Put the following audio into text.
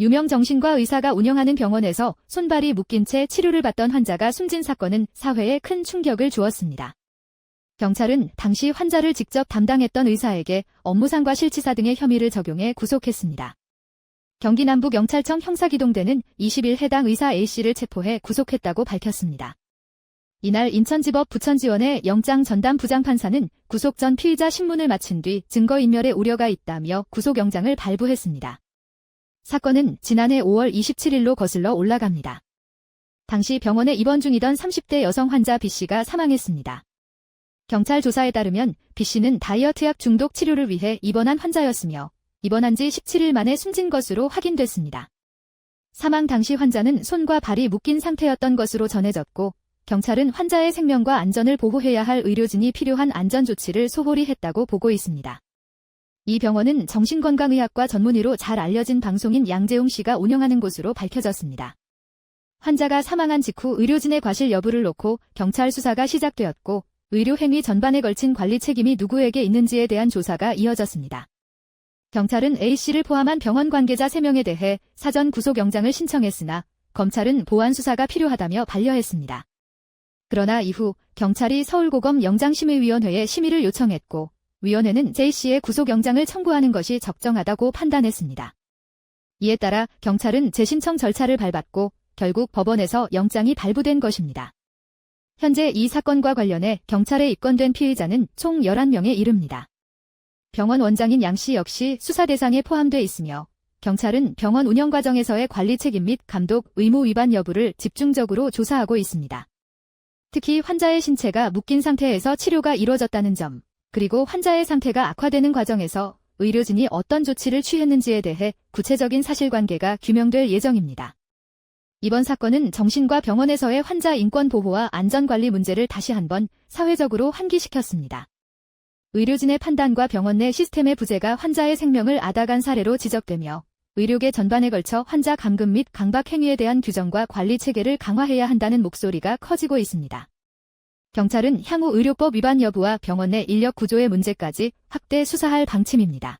유명 정신과 의사가 운영하는 병원에서 손발이 묶인 채 치료를 받던 환자가 숨진 사건은 사회에 큰 충격을 주었습니다. 경찰은 당시 환자를 직접 담당했던 의사에게 업무상과 실치사 등의 혐의를 적용해 구속했습니다. 경기 남부경찰청 형사기동대는 20일 해당 의사 A씨를 체포해 구속했다고 밝혔습니다. 이날 인천지법 부천지원의 영장 전담 부장판사는 구속 전 피의자 신문을 마친 뒤 증거인멸의 우려가 있다며 구속영장을 발부했습니다. 사건은 지난해 5월 27일로 거슬러 올라갑니다. 당시 병원에 입원 중이던 30대 여성 환자 B씨가 사망했습니다. 경찰 조사에 따르면 B씨는 다이어트약 중독 치료를 위해 입원한 환자였으며 입원한 지 17일 만에 숨진 것으로 확인됐습니다. 사망 당시 환자는 손과 발이 묶인 상태였던 것으로 전해졌고 경찰은 환자의 생명과 안전을 보호해야 할 의료진이 필요한 안전조치를 소홀히 했다고 보고 있습니다. 이 병원은 정신건강의학과 전문의로 잘 알려진 방송인 양재용 씨가 운영하는 곳으로 밝혀졌습니다. 환자가 사망한 직후 의료진의 과실 여부를 놓고 경찰 수사가 시작되었고 의료행위 전반에 걸친 관리 책임이 누구에게 있는지에 대한 조사가 이어졌습니다. 경찰은 A씨를 포함한 병원 관계자 3명에 대해 사전 구속영장을 신청했으나 검찰은 보완 수사가 필요하다며 반려했습니다. 그러나 이후 경찰이 서울고검 영장심의위원회에 심의를 요청했고 위원회는 J씨의 구속영장을 청구하는 것이 적정하다고 판단했습니다. 이에 따라 경찰은 재신청 절차를 밟았고 결국 법원에서 영장이 발부된 것입니다. 현재 이 사건과 관련해 경찰에 입건된 피의자는 총 11명에 이릅니다. 병원 원장인 양씨 역시 수사 대상에 포함돼 있으며 경찰은 병원 운영 과정에서의 관리 책임 및 감독 의무 위반 여부를 집중적으로 조사하고 있습니다. 특히 환자의 신체가 묶인 상태에서 치료가 이루어졌다는 점, 그리고 환자의 상태가 악화되는 과정에서 의료진이 어떤 조치를 취했는지에 대해 구체적인 사실관계가 규명될 예정입니다. 이번 사건은 정신과 병원에서의 환자 인권 보호와 안전관리 문제를 다시 한번 사회적으로 환기시켰습니다. 의료진의 판단과 병원 내 시스템의 부재가 환자의 생명을 앗아간 사례로 지적되며 의료계 전반에 걸쳐 환자 감금 및 강박 행위에 대한 규정과 관리 체계를 강화해야 한다는 목소리가 커지고 있습니다. 경찰은 향후 의료법 위반 여부와 병원 내 인력 구조의 문제까지 확대 수사할 방침입니다.